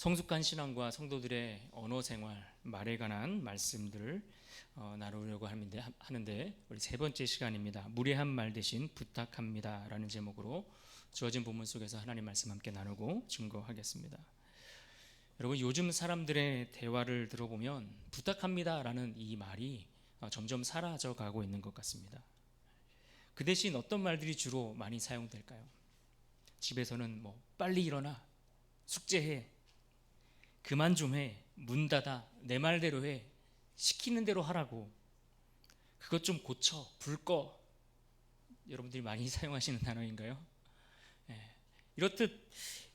성숙한 신앙과 성도들의 언어 생활, 말에 관한 말씀들을 나누려고 하는데 우리 세 번째 시간입니다. 무례한 말 대신 부탁합니다 라는 제목으로 주어진 본문 속에서 하나님 말씀 함께 나누고 증거하겠습니다. 여러분, 요즘 사람들의 대화를 들어보면 부탁합니다 라는 이 말이 점점 사라져 가고 있는 것 같습니다. 그 대신 어떤 말들이 주로 많이 사용될까요? 집에서는 빨리 일어나, 숙제해, 그만 좀 해, 문 닫아, 내 말대로 해, 시키는 대로 하라고, 그것 좀 고쳐, 불 꺼. 여러분들이 많이 사용하시는 단어인가요? 이렇듯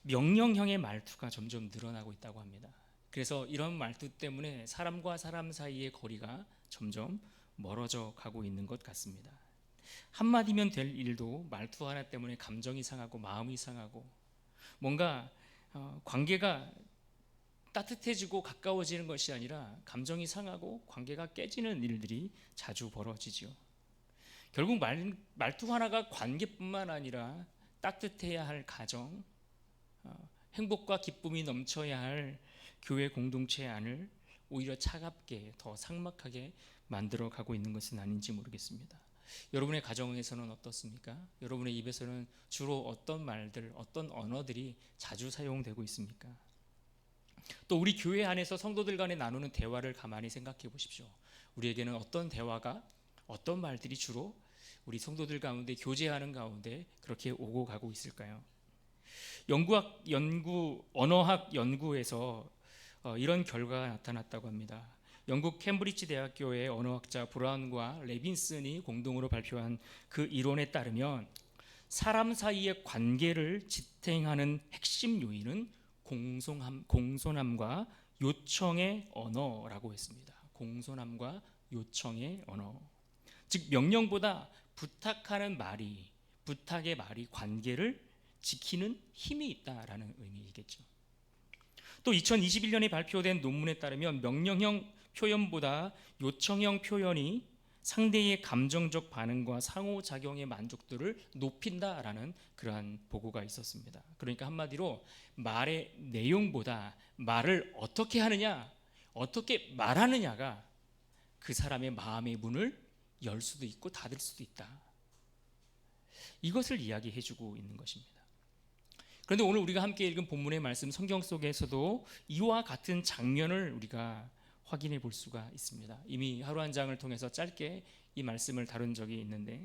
명령형의 말투가 점점 늘어나고 있다고 합니다. 그래서 이런 말투 때문에 사람과 사람 사이의 거리가 점점 멀어져 가고 있는 것 같습니다. 한마디면 될 일도 말투 하나 때문에 감정이 상하고 마음이 상하고, 뭔가 관계가 따뜻해지고 가까워지는 것이 아니라 감정이 상하고 관계가 깨지는 일들이 자주 벌어지죠. 결국 말투 하나가 관계뿐만 아니라 따뜻해야 할 가정, 행복과 기쁨이 넘쳐야 할 교회 공동체 안을 오히려 차갑게, 더 삭막하게 만들어 가고 있는 것은 아닌지 모르겠습니다. 여러분의 가정에서는 어떻습니까? 여러분의 입에서는 주로 어떤 말들, 어떤 언어들이 자주 사용되고 있습니까? 또 우리 교회 안에서 성도들 간에 나누는 대화를 가만히 생각해 보십시오. 우리에게는 어떤 대화가, 어떤 말들이 주로 우리 성도들 가운데 교제하는 가운데 그렇게 오고 가고 있을까요? 언어학 연구에서 이런 결과가 나타났다고 합니다. 영국 캠브리지 대학교의 언어학자 브라운과 레빈슨이 공동으로 발표한 그 이론에 따르면 사람 사이의 관계를 지탱하는 핵심 요인은 공손함과 요청의 언어라고 했습니다. 공손함과 요청의 언어. 즉 명령보다 부탁하는 말이, 부탁의 말이 관계를 지키는 힘이 있다라는 의미이겠죠. 또 2021년에 발표된 논문에 따르면 명령형 표현보다 요청형 표현이 상대의 감정적 반응과 상호작용의 만족도를 높인다라는 그러한 보고가 있었습니다. 그러니까 한마디로 말의 내용보다 말을 어떻게 하느냐, 어떻게 말하느냐가 그 사람의 마음의 문을 열 수도 있고 닫을 수도 있다. 이것을 이야기해주고 있는 것입니다. 그런데 오늘 우리가 함께 읽은 본문의 말씀, 성경 속에서도 이와 같은 장면을 우리가 확인해 볼 수가 있습니다. 이미 하루 한 장을 통해서 짧게 이 말씀을 다룬 적이 있는데,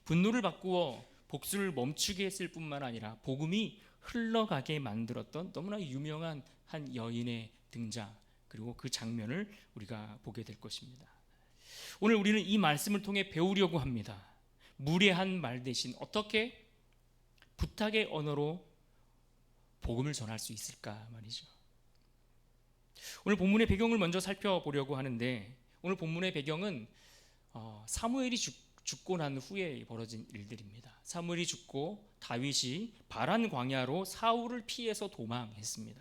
분노를 바꾸어 복수를 멈추게 했을 뿐만 아니라 복음이 흘러가게 만들었던 너무나 유명한 한 여인의 등장, 그리고 그 장면을 우리가 보게 될 것입니다. 오늘 우리는 이 말씀을 통해 배우려고 합니다. 무례한 말 대신 어떻게 부탁의 언어로 복음을 전할 수 있을까 말이죠. 오늘 본문의 배경을 먼저 살펴보려고 하는데, 오늘 본문의 배경은 사무엘이 죽고 난 후에 벌어진 일들입니다. 사무엘이 죽고 다윗이 바란 광야로 사울을 피해서 도망했습니다.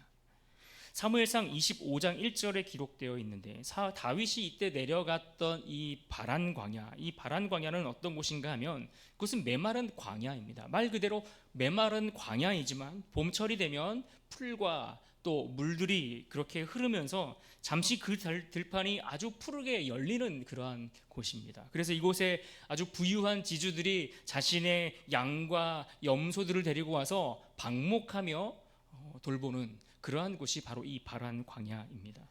사무엘상 25장 1절에 기록되어 있는데, 다윗이 이때 내려갔던 이 바란 광야는 어떤 곳인가 하면 그것은 메마른 광야입니다. 말 그대로 메마른 광야이지만 봄철이 되면 풀과 또 물들이 그렇게 흐르면서 잠시 그 들판이 아주 푸르게 열리는 그러한 곳입니다. 그래서 이곳에 아주 부유한 지주들이 자신의 양과 염소들을 데리고 와서 방목하며 돌보는 그러한 곳이 바로 이 바란 광야입니다.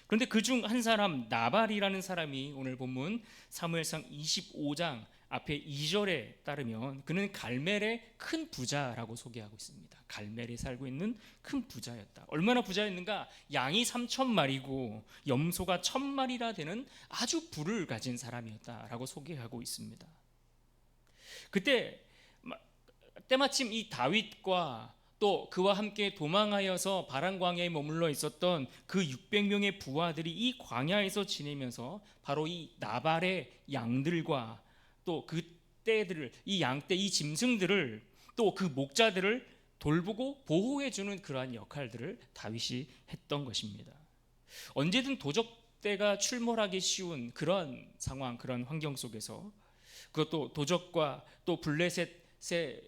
그런데 그중 한 사람, 나발이라는 사람이 오늘 본문 사무엘상 25장 앞에 2절에 따르면 그는 갈멜의 큰 부자라고 소개하고 있습니다. 갈멜에 살고 있는 큰 부자였다. 얼마나 부자였는가? 양이 3,000마리고 염소가 1,000마리나 되는 아주 부를 가진 사람이었다라고 소개하고 있습니다. 그때 때마침 이 다윗과 또 그와 함께 도망하여서 바란 광야에 머물러 있었던 그 600명의 부하들이 이 광야에서 지내면서 바로 이 나발의 양들과 또 그 떼들을, 이 양떼, 이 짐승들을, 또 그 목자들을 돌보고 보호해주는 그러한 역할들을 다윗이 했던 것입니다. 언제든 도적대가 출몰하기 쉬운 그런 상황, 그런 환경 속에서, 그것도 도적과 또 블레셋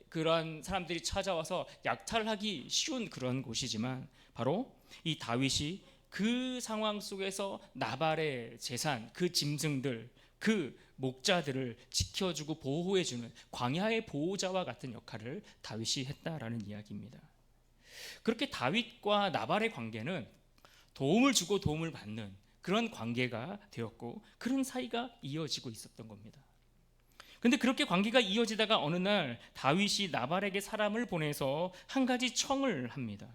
그러한 사람들이 찾아와서 약탈하기 쉬운 그런 곳이지만 바로 이 다윗이 그 상황 속에서 나발의 재산, 그 짐승들, 그 목자들을 지켜주고 보호해주는 광야의 보호자와 같은 역할을 다윗이 했다라는 이야기입니다. 그렇게 다윗과 나발의 관계는 도움을 주고 도움을 받는 그런 관계가 되었고 그런 사이가 이어지고 있었던 겁니다. 근데 그렇게 관계가 이어지다가 어느 날 다윗이 나발에게 사람을 보내서 한 가지 청을 합니다.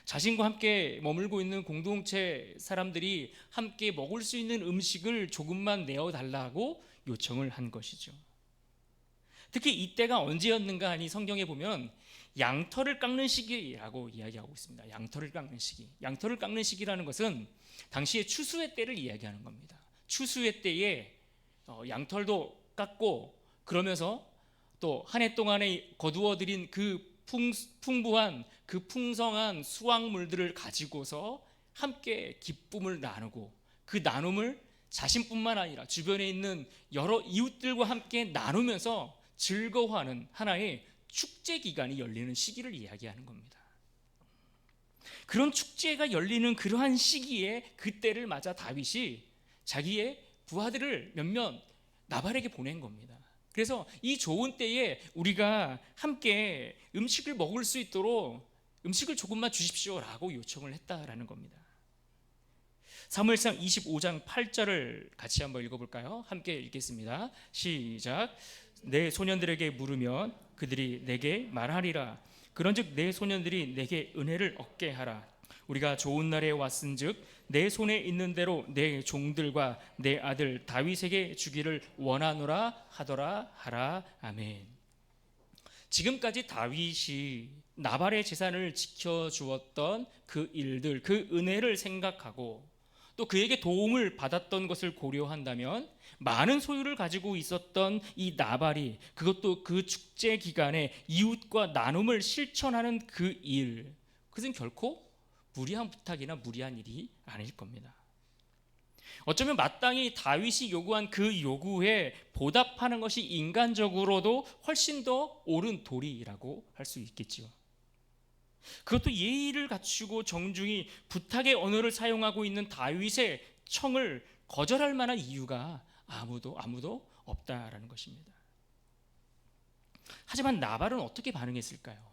자신과 함께 머물고 있는 공동체 사람들이 함께 먹을 수 있는 음식을 조금만 내어달라고 요청을 한 것이죠. 특히 이때가 언제였는가 하니 성경에 보면 양털을 깎는 시기라고 이야기하고 있습니다. 양털을 깎는 시기. 양털을 깎는 시기라는 것은 당시의 추수의 때를 이야기하는 겁니다. 추수의 때에 양털도 깎고 그러면서 또 한 해 동안에 거두어들인 그 풍부한 그 풍성한 수확물들을 가지고서 함께 기쁨을 나누고 그 나눔을 자신뿐만 아니라 주변에 있는 여러 이웃들과 함께 나누면서 즐거워하는 하나의 축제 기간이 열리는 시기를 이야기하는 겁니다. 그런 축제가 열리는 그러한 시기에 그때를 맞아 다윗이 자기의 부하들을 몇몇 나발에게 보낸 겁니다. 그래서 이 좋은 때에 우리가 함께 음식을 먹을 수 있도록 음식을 조금만 주십시오라고 요청을 했다라는 겁니다. 사무엘상 25장 8절을 같이 한번 읽어볼까요? 함께 읽겠습니다. 시작. 내 소년들에게 물으면 그들이 내게 말하리라. 그런즉 내 소년들이 내게 은혜를 얻게 하라. 우리가 좋은 날에 왔은즉 내 손에 있는 대로 내 종들과 내 아들 다윗에게 주기를 원하노라 하더라 하라. 아멘. 지금까지 다윗이 나발의 재산을 지켜주었던 그 일들, 그 은혜를 생각하고 또 그에게 도움을 받았던 것을 고려한다면 많은 소유를 가지고 있었던 이 나발이 그것도 그 축제 기간에 이웃과 나눔을 실천하는 그 일, 그것은 결코 무리한 부탁이나 무리한 일이 아닐 겁니다. 어쩌면 마땅히 다윗이 요구한 그 요구에 보답하는 것이 인간적으로도 훨씬 더 옳은 도리라고 할 수 있겠지요. 그것도 예의를 갖추고 정중히 부탁의 언어를 사용하고 있는 다윗의 청을 거절할 만한 이유가 아무도 없다라는 것입니다. 하지만 나발은 어떻게 반응했을까요?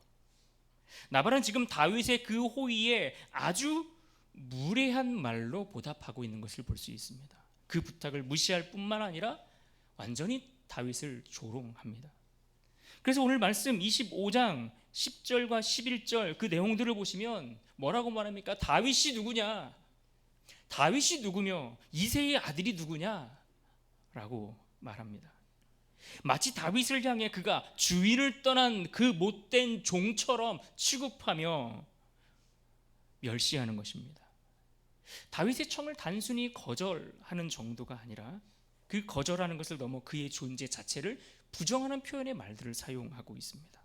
나발은 지금 다윗의 그 호의에 아주 무례한 말로 보답하고 있는 것을 볼 수 있습니다. 그 부탁을 무시할 뿐만 아니라 완전히 다윗을 조롱합니다. 그래서 오늘 말씀 25장 10절과 11절 그 내용들을 보시면 뭐라고 말합니까? 다윗이 누구냐? 다윗이 누구며 이새의 아들이 누구냐? 라고 말합니다. 마치 다윗을 향해 그가 주인을 떠난 그 못된 종처럼 취급하며 멸시하는 것입니다. 다윗의 청을 단순히 거절하는 정도가 아니라 그 거절하는 것을 넘어 그의 존재 자체를 부정하는 표현의 말들을 사용하고 있습니다.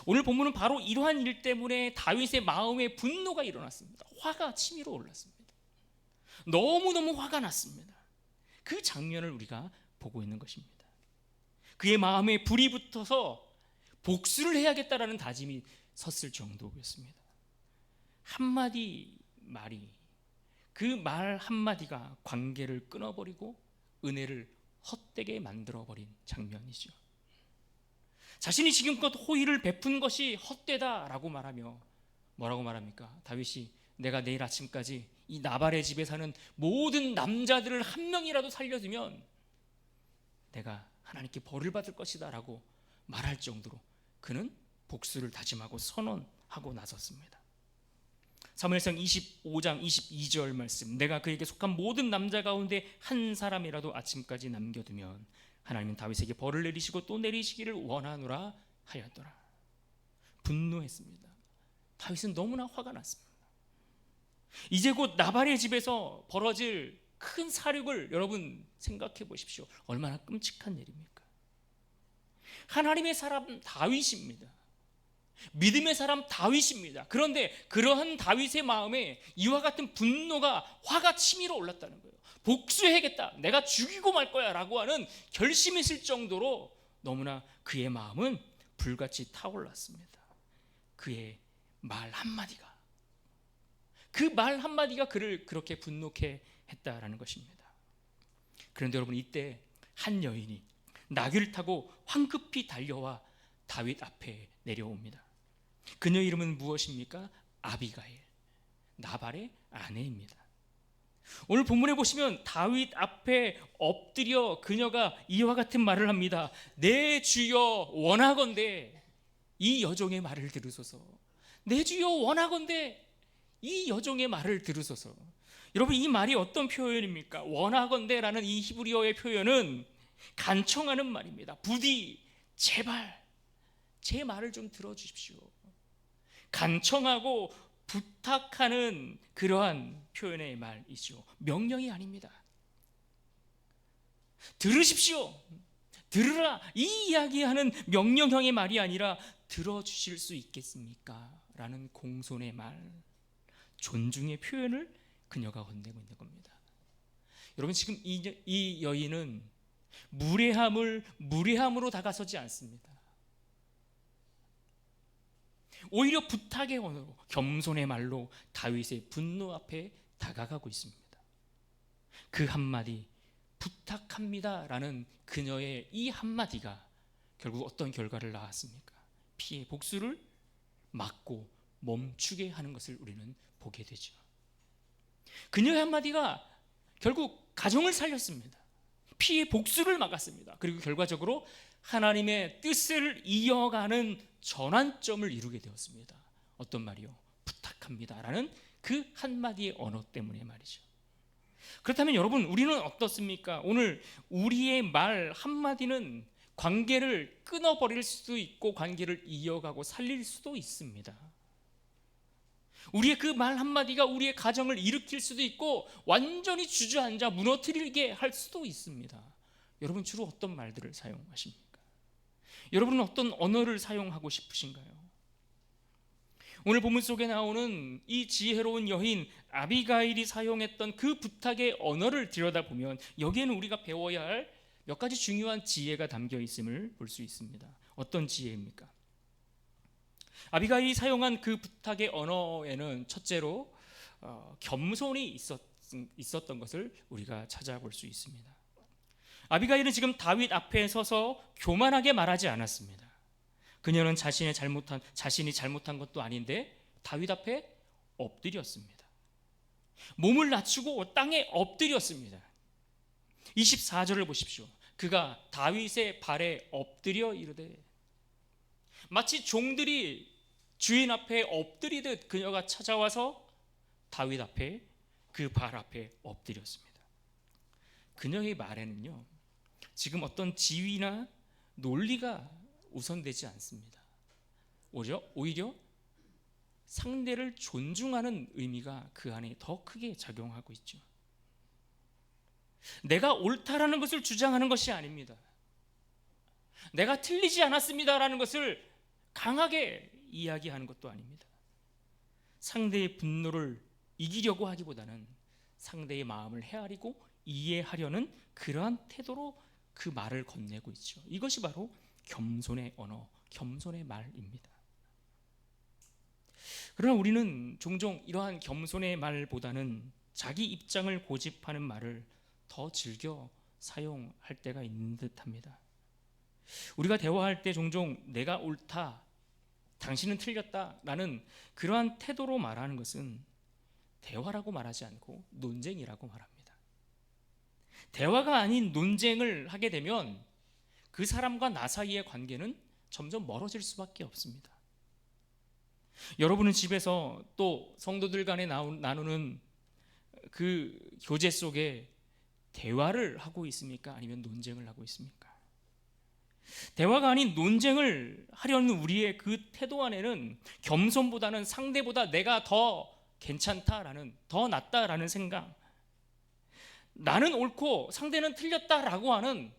오늘 본문은 바로 이러한 일 때문에 다윗의 마음에 분노가 일어났습니다. 화가 치밀어 올랐습니다. 너무너무 화가 났습니다. 그 장면을 우리가 보고 있는 것입니다. 그의 마음에 불이 붙어서 복수를 해야겠다라는 다짐이 섰을 정도였습니다. 한마디 말이, 그 말 한마디가 관계를 끊어버리고 은혜를 헛되게 만들어버린 장면이죠. 자신이 지금껏 호의를 베푼 것이 헛되다라고 말하며 뭐라고 말합니까? 다윗이 내가 내일 아침까지 이 나발의 집에 사는 모든 남자들을 한 명이라도 살려두면 내가 하나님께 벌을 받을 것이다 라고 말할 정도로 그는 복수를 다짐하고 선언하고 나섰습니다. 사무엘상 25장 22절 말씀, 내가 그에게 속한 모든 남자 가운데 한 사람이라도 아침까지 남겨두면 하나님은 다윗에게 벌을 내리시고 또 내리시기를 원하노라 하였더라. 분노했습니다. 다윗은 너무나 화가 났습니다. 이제 곧 나발의 집에서 벌어질 큰 사륙을 여러분 생각해 보십시오. 얼마나 끔찍한 일입니까? 하나님의 사람 다윗입니다. 믿음의 사람 다윗입니다. 그런데 그러한 다윗의 마음에 이와 같은 분노가, 화가 치밀어 올랐다는 거예요. 복수해야겠다, 내가 죽이고 말 거야 라고 하는 결심이 있을 정도로 너무나 그의 마음은 불같이 타올랐습니다. 그의 말 한마디가, 그 말 한마디가 그를 그렇게 분노케 했다라는 것입니다. 그런데 여러분, 이때 한 여인이 나귀를 타고 황급히 달려와 다윗 앞에 내려옵니다. 그녀 이름은 무엇입니까? 아비가일, 나발의 아내입니다. 오늘 본문에 보시면 다윗 앞에 엎드려 그녀가 이와 같은 말을 합니다. 내 주여 원하건대 이 여종의 말을 들으소서. 내 주여 원하건대 이 여종의 말을 들으소서. 여러분, 이 말이 어떤 표현입니까? 원하건대라는 이 히브리어의 표현은 간청하는 말입니다. 부디 제발 제 말을 좀 들어주십시오. 간청하고 부탁하는 그러한 표현의 말이죠. 명령이 아닙니다. 들으십시오, 들으라, 이 이야기하는 명령형의 말이 아니라 들어주실 수 있겠습니까? 라는 공손의 말, 존중의 표현을 그녀가 건네고 있는 겁니다. 여러분, 지금 이 여인은 무례함으로 다가서지 않습니다. 오히려 부탁의 언어로, 겸손의 말로 다윗의 분노 앞에 다가가고 있습니다. 그 한마디, 부탁합니다 라는 그녀의 이 한마디가 결국 어떤 결과를 낳았습니까? 피의 복수를 막고 멈추게 하는 것을 우리는 보게 되죠. 그녀의 한마디가 결국 가정을 살렸습니다. 피의 복수를 막았습니다. 그리고 결과적으로 하나님의 뜻을 이어가는 전환점을 이루게 되었습니다. 어떤 말이요? 부탁합니다 라는 그 한마디의 언어 때문에 말이죠. 그렇다면 여러분, 우리는 어떻습니까? 오늘 우리의 말 한마디는 관계를 끊어버릴 수도 있고 관계를 이어가고 살릴 수도 있습니다. 우리의 그 말 한마디가 우리의 가정을 일으킬 수도 있고 완전히 주저앉아 무너뜨리게 할 수도 있습니다. 여러분, 주로 어떤 말들을 사용하십니까? 여러분은 어떤 언어를 사용하고 싶으신가요? 오늘 본문 속에 나오는 이 지혜로운 여인 아비가일이 사용했던 그 부탁의 언어를 들여다보면 여기에는 우리가 배워야 할 몇 가지 중요한 지혜가 담겨 있음을 볼 수 있습니다. 어떤 지혜입니까? 아비가일이 사용한 그 부탁의 언어에는 첫째로 겸손이 있었던 것을 우리가 찾아볼 수 있습니다. 아비가일은 지금 다윗 앞에 서서 교만하게 말하지 않았습니다. 그녀는 자신이 잘못한 것도 아닌데 다윗 앞에 엎드렸습니다. 몸을 낮추고 땅에 엎드렸습니다. 24절을 보십시오. 그가 다윗의 발에 엎드려 이르되, 마치 종들이 주인 앞에 엎드리듯 그녀가 찾아와서 다윗 앞에, 그 발 앞에 엎드렸습니다. 그녀의 말에는요, 지금 어떤 지위나 논리가 우선되지 않습니다. 오히려 상대를 존중하는 의미가 그 안에 더 크게 작용하고 있죠. 내가 옳다라는 것을 주장하는 것이 아닙니다. 내가 틀리지 않았습니다라는 것을 강하게 이야기하는 것도 아닙니다. 상대의 분노를 이기려고 하기보다는 상대의 마음을 헤아리고 이해하려는 그러한 태도로 그 말을 건네고 있죠. 이것이 바로 겸손의 언어, 겸손의 말입니다. 그러나 우리는 종종 이러한 겸손의 말보다는 자기 입장을 고집하는 말을 더 즐겨 사용할 때가 있는 듯합니다. 우리가 대화할 때 종종 내가 옳다, 당신은 틀렸다 라는 그러한 태도로 말하는 것은 대화라고 말하지 않고 논쟁이라고 말합니다. 대화가 아닌 논쟁을 하게 되면 그 사람과 나 사이의 관계는 점점 멀어질 수밖에 없습니다. 여러분은 집에서 또 성도들 간에 나누는 그 교제 속에 대화를 하고 있습니까? 아니면 논쟁을 하고 있습니까? 대화가 아닌 논쟁을 하려는 우리의 그 태도 안에는 겸손보다는 상대보다 내가 더 괜찮다라는, 더 낫다라는 생각, 나는 옳고 상대는 틀렸다라고 하는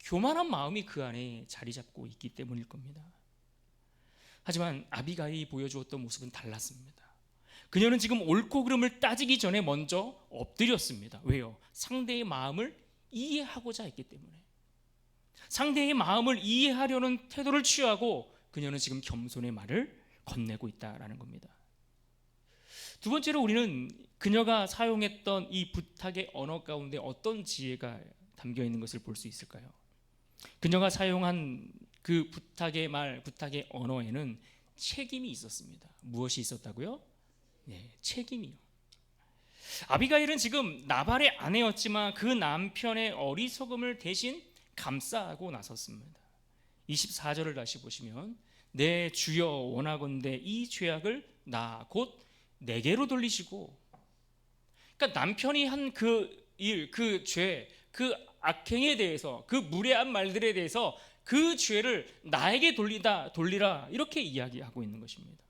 교만한 마음이 그 안에 자리 잡고 있기 때문일 겁니다. 하지만 아비가일이 보여주었던 모습은 달랐습니다. 그녀는 지금 옳고 그름을 따지기 전에 먼저 엎드렸습니다. 왜요? 상대의 마음을 이해하고자 했기 때문에. 상대의 마음을 이해하려는 태도를 취하고 그녀는 지금 겸손의 말을 건네고 있다라는 겁니다. 두 번째로 우리는 그녀가 사용했던 이 부탁의 언어 가운데 어떤 지혜가 담겨 있는 것을 볼 수 있을까요? 그녀가 사용한 그 부탁의 말, 부탁의 언어에는 책임이 있었습니다. 무엇이 있었다고요? 네, 책임이요. 아비가일은 지금 나발의 아내였지만 그 남편의 어리석음을 대신 감싸고 나섰습니다. 24절을 다시 보시면 내 주여 원하건대 이 죄악을 나 곧 내게로 돌리시고, 그러니까 남편이 한 그 일, 그 죄, 그 악행에 대해서, 그 무례한 말들에 대해서 그 죄를 나에게 돌리라 이렇게 이야기하고 있는 것입니다.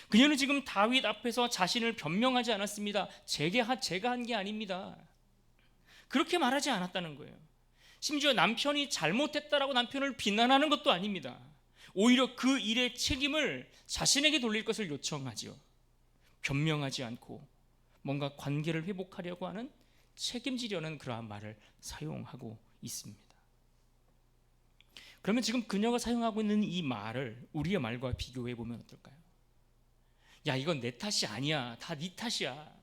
그녀는 지금 다윗 앞에서 자신을 변명하지 않았습니다. 제가 한 게 아닙니다. 그렇게 말하지 않았다는 거예요. 심지어 남편이 잘못했다라고 남편을 비난하는 것도 아닙니다. 오히려 그 일의 책임을 자신에게 돌릴 것을 요청하지요. 변명하지 않고 뭔가 관계를 회복하려고 하는, 책임지려는 그러한 말을 사용하고 있습니다. 그러면 지금 그녀가 사용하고 있는 이 말을 우리의 말과 비교해 보면 어떨까요? 야, 이건 내 탓이 아니야. 다 네 탓이야.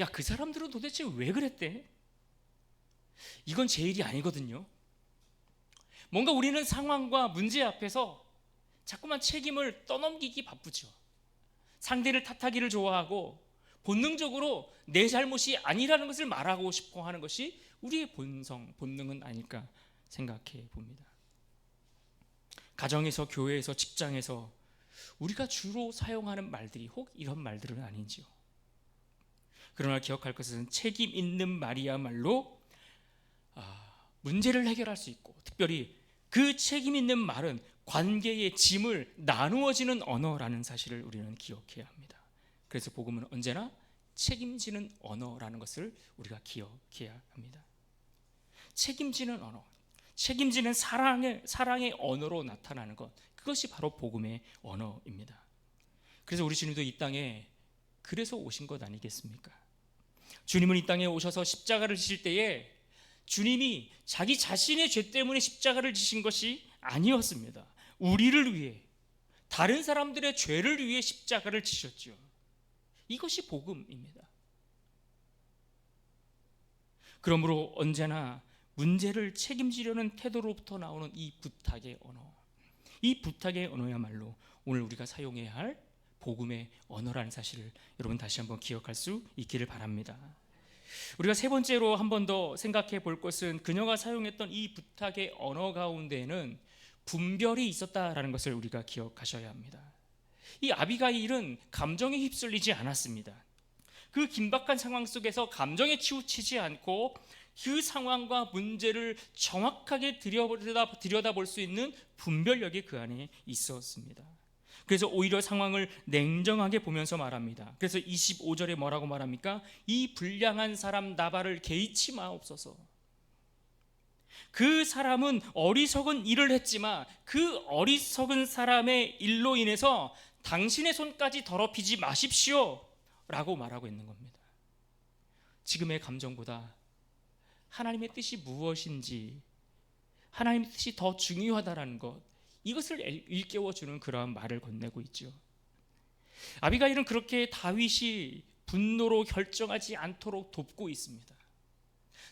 야, 그 사람들은 도대체 왜 그랬대? 이건 제 일이 아니거든요. 뭔가 우리는 상황과 문제 앞에서 자꾸만 책임을 떠넘기기 바쁘죠. 상대를 탓하기를 좋아하고 본능적으로 내 잘못이 아니라는 것을 말하고 싶어 하는 것이 우리의 본능은 아닐까 생각해 봅니다. 가정에서, 교회에서, 직장에서 우리가 주로 사용하는 말들이 혹 이런 말들은 아닌지요. 그러나 기억할 것은 책임 있는 말이야말로 문제를 해결할 수 있고, 특별히 그 책임 있는 말은 관계의 짐을 나누어지는 언어라는 사실을 우리는 기억해야 합니다. 그래서 복음은 언제나 책임지는 언어라는 것을 우리가 기억해야 합니다. 책임지는 언어, 책임지는 사랑의 언어로 나타나는 것, 그것이 바로 복음의 언어입니다. 그래서 우리 주님도 이 땅에 그래서 오신 것 아니겠습니까? 주님은 이 땅에 오셔서 십자가를 지실 때에 주님이 자기 자신의 죄 때문에 십자가를 지신 것이 아니었습니다. 우리를 위해, 다른 사람들의 죄를 위해 십자가를 지셨죠. 이것이 복음입니다. 그러므로 언제나 문제를 책임지려는 태도로부터 나오는 이 부탁의 언어, 이 부탁의 언어야말로 오늘 우리가 사용해야 할 복음의 언어라는 사실을 여러분 다시 한번 기억할 수 있기를 바랍니다. 우리가 세 번째로 한 번 더 생각해 볼 것은 그녀가 사용했던 이 부탁의 언어 가운데에는 분별이 있었다라는 것을 우리가 기억하셔야 합니다. 이 아비가일은 감정에 휩쓸리지 않았습니다. 그 긴박한 상황 속에서 감정에 치우치지 않고 그 상황과 문제를 정확하게 들여다볼 수 있는 분별력이 그 안에 있었습니다. 그래서 오히려 상황을 냉정하게 보면서 말합니다. 그래서 25절에 뭐라고 말합니까? 이 불량한 사람 나발을 개의치 마옵소서. 그 사람은 어리석은 일을 했지만 그 어리석은 사람의 일로 인해서 당신의 손까지 더럽히지 마십시오 라고 말하고 있는 겁니다. 지금의 감정보다 하나님의 뜻이 무엇인지, 하나님의 뜻이 더 중요하다라는 것, 이것을 일깨워주는 그러한 말을 건네고 있죠. 아비가일은 그렇게 다윗이 분노로 결정하지 않도록 돕고 있습니다.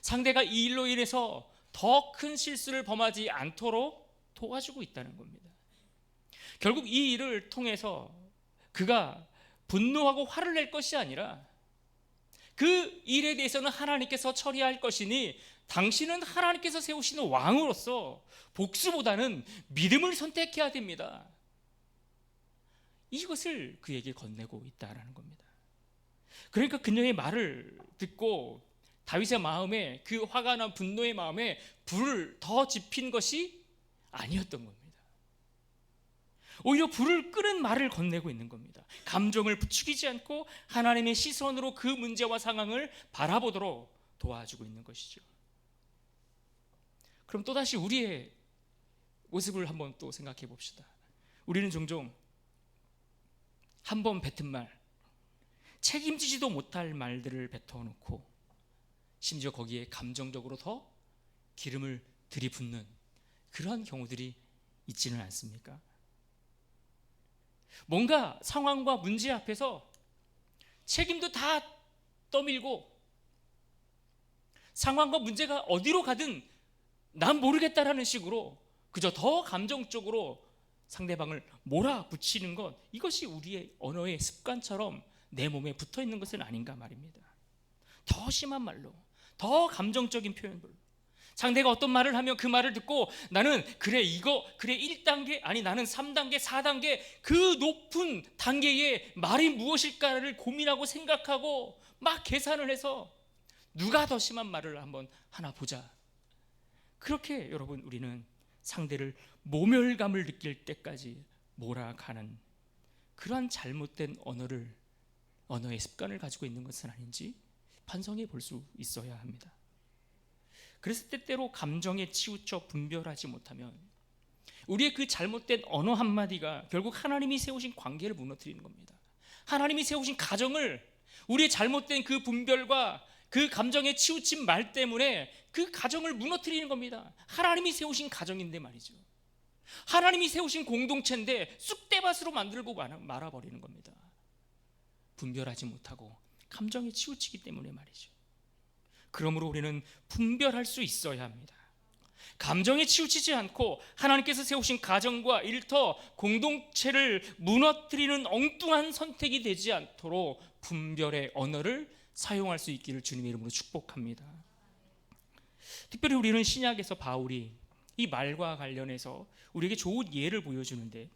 상대가 이 일로 인해서 더 큰 실수를 범하지 않도록 도와주고 있다는 겁니다. 결국 이 일을 통해서 그가 분노하고 화를 낼 것이 아니라 그 일에 대해서는 하나님께서 처리할 것이니 당신은 하나님께서 세우시는 왕으로서 복수보다는 믿음을 선택해야 됩니다. 이것을 그에게 건네고 있다라는 겁니다. 그러니까 그녀의 말을 듣고 다윗의 마음에, 그 화가 난 분노의 마음에 불을 더 지핀 것이 아니었던 겁니다. 오히려 불을 끄는 말을 건네고 있는 겁니다. 감정을 부추기지 않고 하나님의 시선으로 그 문제와 상황을 바라보도록 도와주고 있는 것이죠. 그럼 또다시 우리의 모습을 한번 또 생각해 봅시다. 우리는 종종 한 번 뱉은 말, 책임지지도 못할 말들을 뱉어놓고 심지어 거기에 감정적으로 더 기름을 들이붓는 그러한 경우들이 있지는 않습니까? 뭔가 상황과 문제 앞에서 책임도 다 떠밀고 상황과 문제가 어디로 가든 난 모르겠다라는 식으로 그저 더 감정적으로 상대방을 몰아붙이는 것, 이것이 우리의 언어의 습관처럼 내 몸에 붙어 있는 것은 아닌가 말입니다. 더 심한 말로, 더 감정적인 표현들로 상대가 어떤 말을 하면 그 말을 듣고 나는 그래 이거 그래 1단계 아니 나는 3단계 4단계 그 높은 단계의 말이 무엇일까를 고민하고 생각하고 막 계산을 해서 누가 더 심한 말을 한번 하나 보자. 그렇게 여러분 우리는 상대를 모멸감을 느낄 때까지 몰아가는 그러한 잘못된 언어의 습관을 가지고 있는 것은 아닌지 반성해 볼 수 있어야 합니다. 그래서 때때로 감정에 치우쳐 분별하지 못하면 우리의 그 잘못된 언어 한마디가 결국 하나님이 세우신 관계를 무너뜨리는 겁니다. 하나님이 세우신 가정을 우리의 잘못된 그 분별과 그 감정에 치우친 말 때문에 그 가정을 무너뜨리는 겁니다. 하나님이 세우신 가정인데 말이죠. 하나님이 세우신 공동체인데 쑥대밭으로 만들고 말아버리는 겁니다. 분별하지 못하고 감정에 치우치기 때문에 말이죠. 그러므로 우리는 분별할 수 있어야 합니다. 감정에 치우치지 않고 하나님께서 세우신 가정과 일터, 공동체를 무너뜨리는 엉뚱한 선택이 되지 않도록 분별의 언어를 사용할 수 있기를 주님의 이름으로 축복합니다. 특별히 우리는 신약에서 바울이 이 말과 관련해서 우리에게 좋은 예를 보여주는데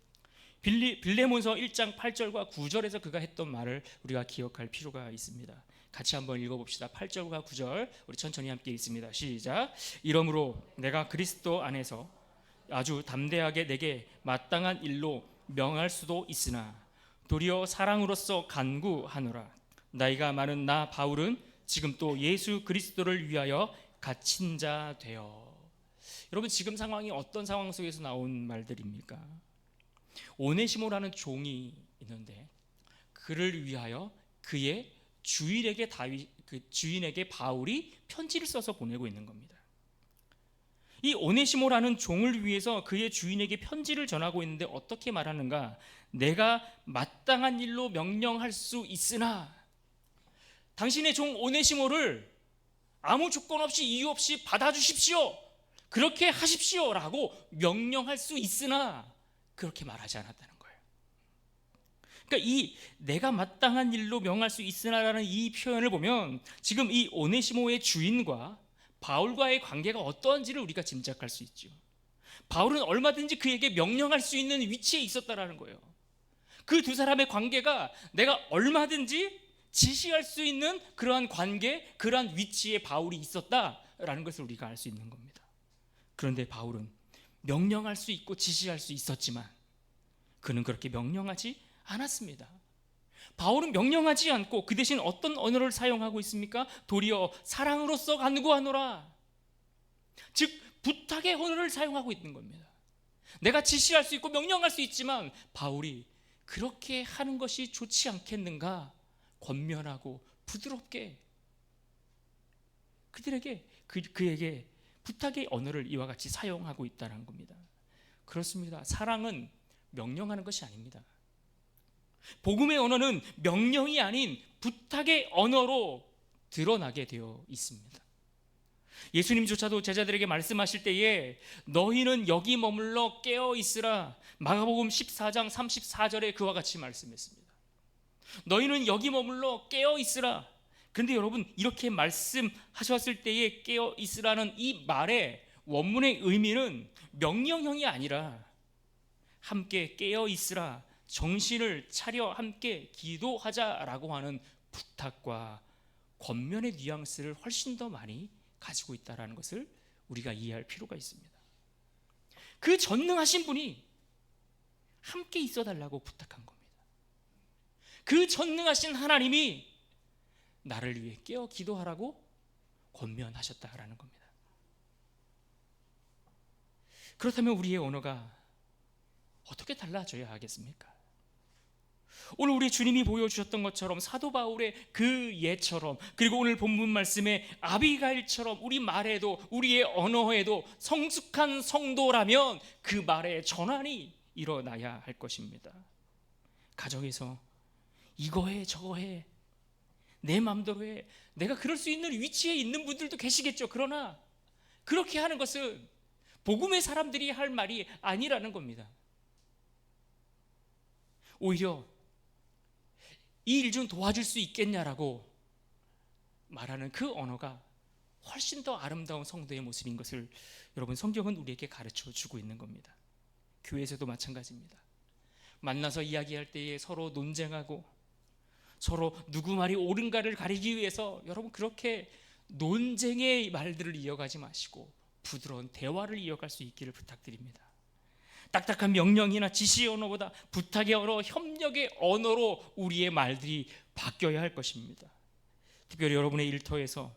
빌레몬서 1장 8절과 9절에서 그가 했던 말을 우리가 기억할 필요가 있습니다. 같이 한번 읽어봅시다. 8절과 9절 우리 천천히 함께 읽습니다. 시작. 이러므로 내가 그리스도 안에서 아주 담대하게 내게 마땅한 일로 명할 수도 있으나 도리어 사랑으로서 간구하노라. 나이가 많은 나 바울은 지금 또 예수 그리스도를 위하여 갇힌 자 되어. 여러분 지금 상황이 어떤 상황 속에서 나온 말들입니까? 오네시모라는 종이 있는데 그를 위하여 그의 주인에게 바울이 편지를 써서 보내고 있는 겁니다. 이 오네시모라는 종을 위해서 그의 주인에게 편지를 전하고 있는데 어떻게 말하는가? 내가 마땅한 일로 명령할 수 있으나 당신의 종 오네시모를 아무 조건 없이 이유 없이 받아주십시오. 그렇게 하십시오 라고 명령할 수 있으나 그렇게 말하지 않았다는 거예요. 그러니까 이 내가 마땅한 일로 명할 수 있으나라는 이 표현을 보면 지금 이 오네시모의 주인과 바울과의 관계가 어떠한지를 우리가 짐작할 수 있죠. 바울은 얼마든지 그에게 명령할 수 있는 위치에 있었다라는 거예요. 그 두 사람의 관계가 내가 얼마든지 지시할 수 있는 그러한 관계, 그러한 위치에 바울이 있었다라는 것을 우리가 알 수 있는 겁니다. 그런데 바울은 명령할 수 있고 지시할 수 있었지만 그는 그렇게 명령하지 않았습니다. 바울은 명령하지 않고 그 대신 어떤 언어를 사용하고 있습니까? 도리어 사랑으로서 간구하노라. 즉 부탁의 언어를 사용하고 있는 겁니다. 내가 지시할 수 있고 명령할 수 있지만 바울이 그렇게 하는 것이 좋지 않겠는가? 권면하고 부드럽게 그들에게 그에게 부탁의 언어를 이와 같이 사용하고 있다는 겁니다. 그렇습니다. 사랑은 명령하는 것이 아닙니다. 복음의 언어는 명령이 아닌 부탁의 언어로 드러나게 되어 있습니다. 예수님조차도 제자들에게 말씀하실 때에 너희는 여기 머물러 깨어 있으라. 마가복음 14장 34절에 그와 같이 말씀했습니다. 너희는 여기 머물러 깨어 있으라. 그런데 여러분 이렇게 말씀하셨을 때에 깨어 있으라는 이 말의 원문의 의미는 명령형이 아니라 함께 깨어 있으라, 정신을 차려 함께 기도하자라고 하는 부탁과 권면의 뉘앙스를 훨씬 더 많이 가지고 있다는 것을 우리가 이해할 필요가 있습니다. 그 전능하신 분이 함께 있어달라고 부탁한 겁니다. 그 전능하신 하나님이 나를 위해 깨어 기도하라고 권면하셨다라는 겁니다. 그렇다면 우리의 언어가 어떻게 달라져야 하겠습니까? 오늘 우리 주님이 보여주셨던 것처럼 사도 바울의 그 예처럼, 그리고 오늘 본문 말씀의 아비가일처럼 우리 말에도, 우리의 언어에도 성숙한 성도라면 그 말에 전환이 일어나야 할 것입니다. 가정에서 이거 해 저거 해, 내 맘대로 해, 내가 그럴 수 있는 위치에 있는 분들도 계시겠죠. 그러나 그렇게 하는 것은 복음의 사람들이 할 말이 아니라는 겁니다. 오히려 이 일 좀 도와줄 수 있겠냐라고 말하는 그 언어가 훨씬 더 아름다운 성도의 모습인 것을 여러분, 성경은 우리에게 가르쳐 주고 있는 겁니다. 교회에서도 마찬가지입니다. 만나서 이야기할 때에 서로 논쟁하고 서로 누구 말이 옳은가를 가리기 위해서 여러분 그렇게 논쟁의 말들을 이어가지 마시고 부드러운 대화를 이어갈 수 있기를 부탁드립니다. 딱딱한 명령이나 지시의 언어보다 부탁의 언어, 협력의 언어로 우리의 말들이 바뀌어야 할 것입니다. 특별히 여러분의 일터에서,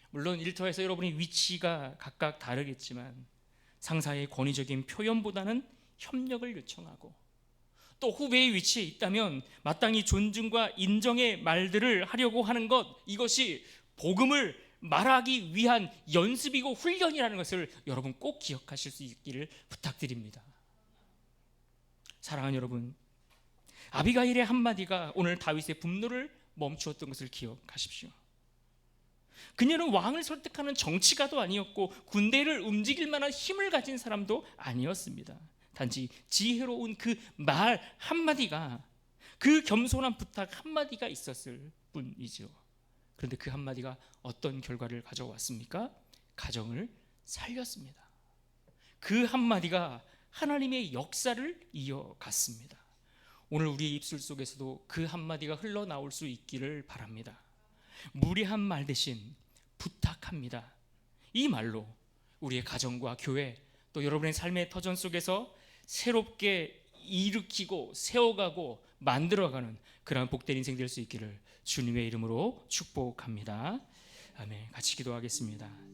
물론 일터에서 여러분의 위치가 각각 다르겠지만 상사의 권위적인 표현보다는 협력을 요청하고, 또 후배의 위치에 있다면 마땅히 존중과 인정의 말들을 하려고 하는 것, 이것이 복음을 말하기 위한 연습이고 훈련이라는 것을 여러분 꼭 기억하실 수 있기를 부탁드립니다. 사랑하는 여러분, 아비가일의 한마디가 오늘 다윗의 분노를 멈추었던 것을 기억하십시오. 그녀는 왕을 설득하는 정치가도 아니었고 군대를 움직일 만한 힘을 가진 사람도 아니었습니다. 단지 지혜로운 그 말 한마디가, 그 겸손한 부탁 한마디가 있었을 뿐이죠. 그런데 그 한마디가 어떤 결과를 가져왔습니까? 가정을 살렸습니다. 그 한마디가 하나님의 역사를 이어갔습니다. 오늘 우리의 입술 속에서도 그 한마디가 흘러나올 수 있기를 바랍니다. 무례한 말 대신 부탁합니다. 이 말로 우리의 가정과 교회, 또 여러분의 삶의 터전 속에서 새롭게 일으키고 세워가고 만들어가는 그러한 복된 인생 될 수 있기를 주님의 이름으로 축복합니다. 아멘. 같이 기도하겠습니다.